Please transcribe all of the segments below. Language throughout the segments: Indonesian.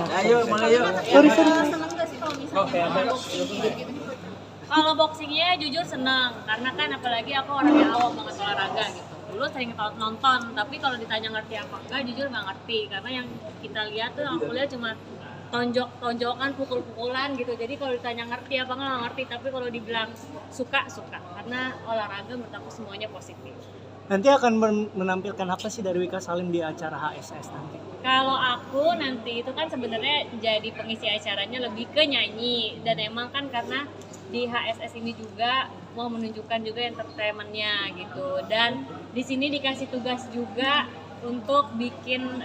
Ayo, mulai yuk. Sorry. Seneng gak sih kalau misalnya boxing gitu? Kalau boxingnya jujur seneng, karena kan apalagi aku orangnya awam banget olahraga gitu. Dulu sering nonton, tapi kalau ditanya ngerti apa enggak, jujur nggak ngerti. Karena yang kita lihat tuh, aku lihat cuma tonjokan, pukul-pukulan gitu. Jadi kalau ditanya ngerti apa nggak ngerti, tapi kalau dibilang suka. Karena olahraga menurut aku semuanya positif. Nanti akan menampilkan apa sih dari Wika Salim di acara HSS nanti? Kalau aku nanti itu kan sebenarnya jadi pengisi acaranya lebih ke nyanyi, dan emang kan karena di HSS ini juga mau menunjukkan juga entertainmentnya gitu, dan di sini dikasih tugas juga untuk bikin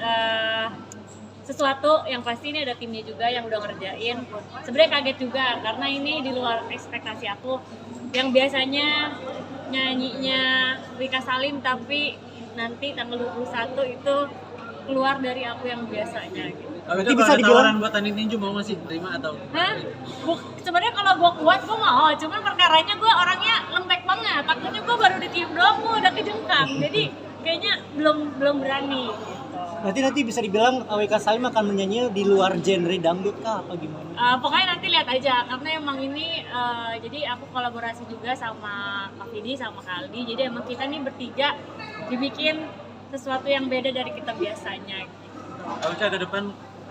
sesuatu yang pasti ini ada timnya juga yang udah ngerjain. Sebenarnya kaget juga karena ini di luar ekspektasi aku, yang biasanya nyanyinya Wika Salim tapi nanti tanggal 21 itu keluar dari aku yang biasanya gitu. Nanti bisa dibilang buat Tani Ninju mau masih terima atau? Hah? Sebenarnya kalau gue kuat gue mau, cuman perkaranya gue orangnya lembek banget. Takutnya gue baru ditiup doang gue udah kejengkang. Jadi kayaknya belum berani gitu. Nanti bisa dibilang Wika Salim akan menyanyi di luar genre dangdut kah apa gimana? Pokoknya nanti lihat aja, karena emang ini jadi aku kolaborasi juga sama Kak Vidi sama Kak Aldi. Jadi emang kita nih bertiga dibikin sesuatu yang beda dari kita biasanya gitu. Kalau ke depan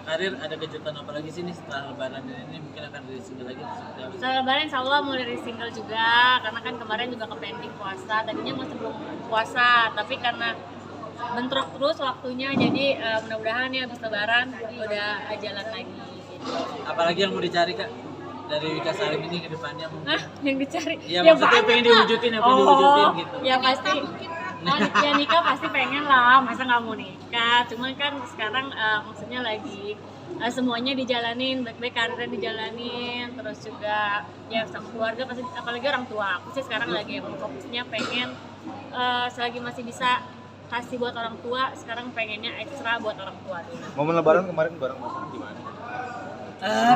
karir ada kejutan apa lagi sih nih setelah lebaran ini, mungkin akan rilis single lagi? Setelah lebaran insya Allah mau rilis single juga, karena kan kemarin juga ke pending puasa, tadinya mau sebelum puasa, tapi karena bentrok terus waktunya, jadi mudah-mudahan ya habis lebaran udah jalan lagi gitu. Apalagi yang mau dicari Kak dari Wika Salim ini ke depannya mungkin? Yang dicari? Ya maksudnya banyak, pengen diwujudin, apa yang diwujudin gitu? Ya pasti, ya nikah pasti pengen lah, masa nggak mau nikah, cuman kan sekarang maksudnya lagi semuanya dijalanin, baik-baik karirnya dijalanin, terus juga ya sama keluarga pasti, apalagi orang tua. Aku sih sekarang lagi emang fokusnya pengen selagi masih bisa kasih buat orang tua, sekarang pengennya ekstra buat orang tua dulu. Momen lebaran kemarin bareng Mas gimana?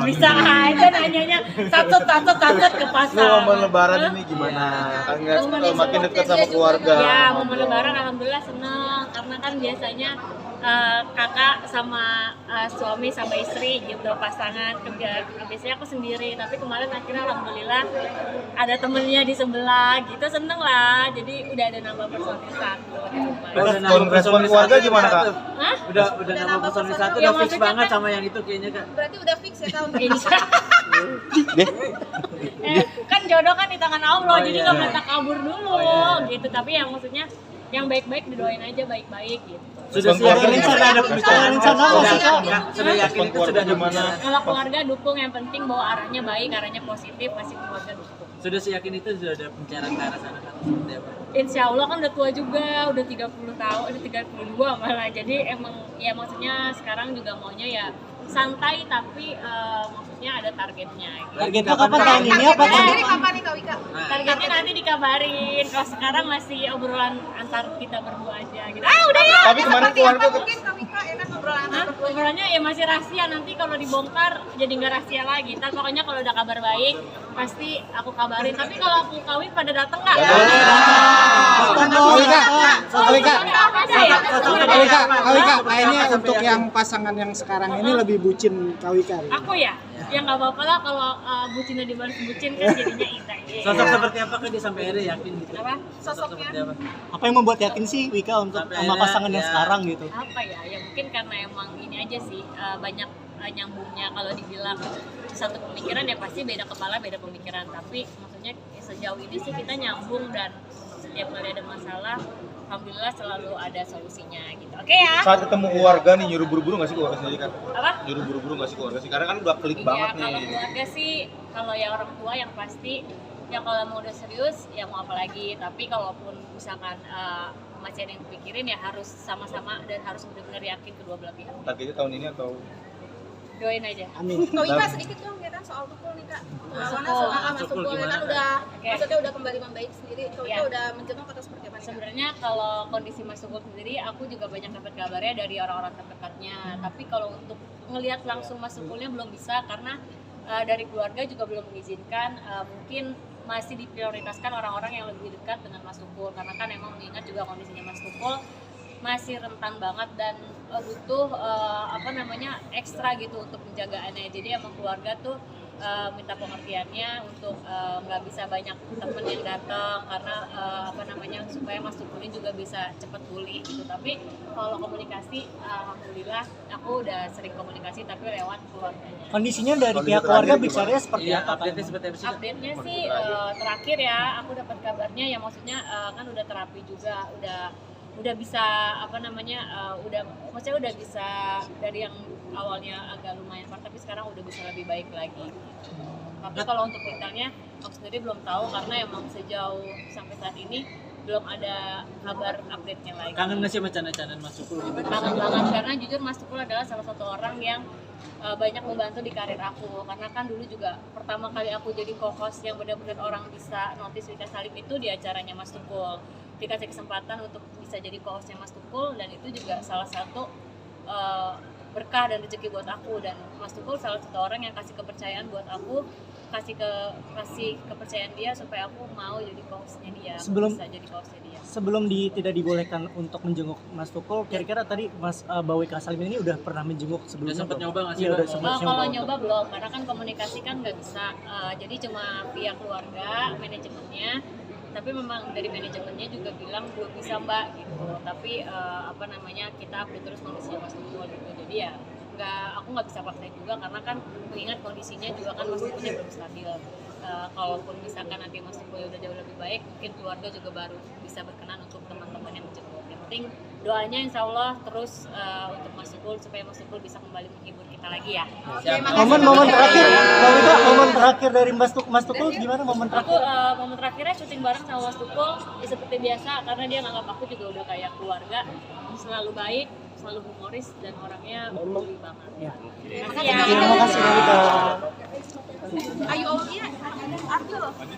Bisa aja nanyanya satu ke pasar. Momen lebaran ini gimana? Kan makin dekat sama keluarga. Ya, momen lebaran alhamdulillah seneng, karena kan biasanya kakak sama suami sama istri gitu, pasangan kerja. Biasanya aku sendiri, tapi kemarin akhirnya alhamdulillah ada temennya di sebelah gitu, seneng lah. Jadi udah ada nambah personil satu. Respon keluarga gimana Kak? Hah? Udah nambah personil satu, Ya, udah fix maksudnya banget kan- sama yang itu kayaknya Kak. Berarti udah fix ya tahun Kan jodoh kan di tangan Allah, Oh, jadi iya. nggak minta kabur dulu gitu. Tapi yang maksudnya yang baik-baik didoain aja baik-baik gitu. Sudah Respon keluarga siap gimana? ada Rencana nggak sih, Kak? Sudah yakin itu sudah ada Gimana? pembicaraan. Kalau keluarga dukung, yang penting bahwa arahnya baik, arahnya positif, masih keluarga dukung. Sudah seyakin itu sudah ada pembicaraan ke arah sana kan? Seperti apa? Insya Allah kan udah tua juga, udah 30 tahun, udah 32 malah. Jadi emang ya maksudnya sekarang juga maunya ya santai, tapi maksudnya ada targetnya gitu. Targetnya kapan tahun ini apa tahun Sendiri depan? kapan nih Kak Wika? Targetnya nanti dikabarin. Kalau sekarang masih obrolan antar kita berdua aja gitu. Udah ya. Tapi kemarin keluarga Mungkin Kak Wika enak ngobrol Hah? Obrolannya ya masih rahasia, nanti kalau dibongkar jadi nggak rahasia lagi. Ntar pokoknya kalau udah kabar baik pasti aku kabarin. Tapi kalau aku kawin pada datang nggak? Kawika, kayaknya untuk yang pasangan yang sekarang ini lebih bucin Kawika. Aku ya nggak apa-apa lah kalau bucinnya dibalas bucin kan jadinya indah. Sosok seperti apa kan dia sampai akhirnya yakin gitu? Apa? Sosok seperti apa? Apa yang membuat yakin sih Wika untuk Sampai sama akhirnya, pasangan yang ya. sekarang gitu? Apa ya? Ya mungkin karena emang ini aja sih, banyak nyambungnya. Kalau dibilang satu pemikiran ya pasti beda kepala beda pemikiran, tapi maksudnya sejauh ini sih kita nyambung, dan setiap kali ada masalah alhamdulillah selalu ada solusinya gitu. Oke ya? Saat ketemu keluarga nih nyuruh buru-buru nggak sih keluarga sendiri kan? Apa? Nyuruh buru-buru nggak sih keluarga sih? Karena kan udah klik Iya, banget kalau nih. keluarga sih, kalau ya orang tua yang pasti ya kalau mau udah serius ya mau apa lagi. Tapi kalaupun misalkan masih ada yang dipikirin ya harus sama-sama dan harus benar-benar yakin kedua belah pihak. Targetnya tahun ini atau? Doain aja. Amin. Kak Wika sedikit dong ya kan soal tukul nih Kak. Awalnya Tukul. soal Mas Tukul Tukul ya gimana, kan Kak? udah Oke. maksudnya udah kembali membaik sendiri. Kak Wika Iya. udah menjenguk atau seperti apa nih? Kak? Sebenarnya kalau kondisi Mas Tukul sendiri, aku juga banyak dapat kabarnya dari orang-orang terdekatnya. Tapi kalau untuk ngelihat langsung Mas Tukulnya belum bisa, karena dari keluarga juga belum mengizinkan. Mungkin masih diprioritaskan orang-orang yang lebih dekat dengan Mas Tukul, karena kan emang mengingat juga kondisinya Mas Tukul masih rentan banget, dan butuh ekstra gitu untuk penjagaannya. Jadi emang keluarga tuh minta pengertiannya untuk nggak bisa banyak temen yang datang karena supaya Mas Tukul ini juga bisa cepat pulih gitu. Tapi kalau komunikasi, alhamdulillah aku udah sering komunikasi tapi lewat keluarganya. Kondisinya dari pihak keluarga bicaranya seperti Iya, apa? update-nya seperti apa sih? Update-nya sih terakhir ya aku dapat kabarnya ya, maksudnya kan udah terapi juga, udah bisa udah bisa dari yang awalnya agak lumayan parah tapi sekarang udah bisa lebih baik lagi. Tapi kalau untuk detailnya aku sendiri belum tahu karena emang sejauh sampai saat ini belum ada kabar update-nya lagi. Kangen nggak sih sama canda-candaan Mas Tukul gitu? Kangen banget karena jujur Mas Tukul adalah salah satu orang yang banyak membantu di karir aku, karena kan dulu juga pertama kali aku jadi co-host yang benar-benar orang bisa notice Wika Salim itu di acaranya Mas Tukul. Dikasih kesempatan untuk bisa jadi co-hostnya Mas Tukul dan itu juga salah satu berkah dan rezeki buat aku, dan Mas Tukul salah satu orang yang kasih kepercayaan buat aku, kasih kepercayaan dia supaya aku mau jadi co-hostnya dia, bisa jadi co-hostnya dia. Sebelum tidak dibolehkan untuk menjenguk Mas Tukul, kira-kira tadi Mas Mbak Wika Salim ini udah pernah menjenguk sebelumnya? Udah sempet nyoba nggak sih? Iya, udah sempet Kalau nyoba belum, karena kan komunikasi kan nggak bisa, jadi cuma via keluarga, manajemennya. Tapi memang dari manajemennya juga bilang belum bisa Mbak gitu. Tapi kita update terus kondisinya Mas Tukul gitu. Jadi ya aku nggak bisa paksain juga karena kan mengingat kondisinya juga kan Mas Tukulnya belum stabil. Kalaupun misalkan nanti Mas Tukul udah jauh lebih baik, mungkin keluarga juga baru bisa berkenan untuk teman-teman yang menjenguk. Yang penting doanya insya Allah terus untuk Mas Tukul supaya Mas Tukul bisa kembali menghibur kita lagi ya. Momen terakhir, Mbak Wika, momen terakhir dari Mas Tukul gimana momen terakhir? Momen terakhirnya syuting bareng sama Mas Tukul ya seperti biasa, karena dia nganggap aku juga udah kayak keluarga, selalu baik, selalu humoris dan orangnya peduli banget. Ya. Makasih ya. Terima kasih Mbak Wika. Ayo, iya, Arjul.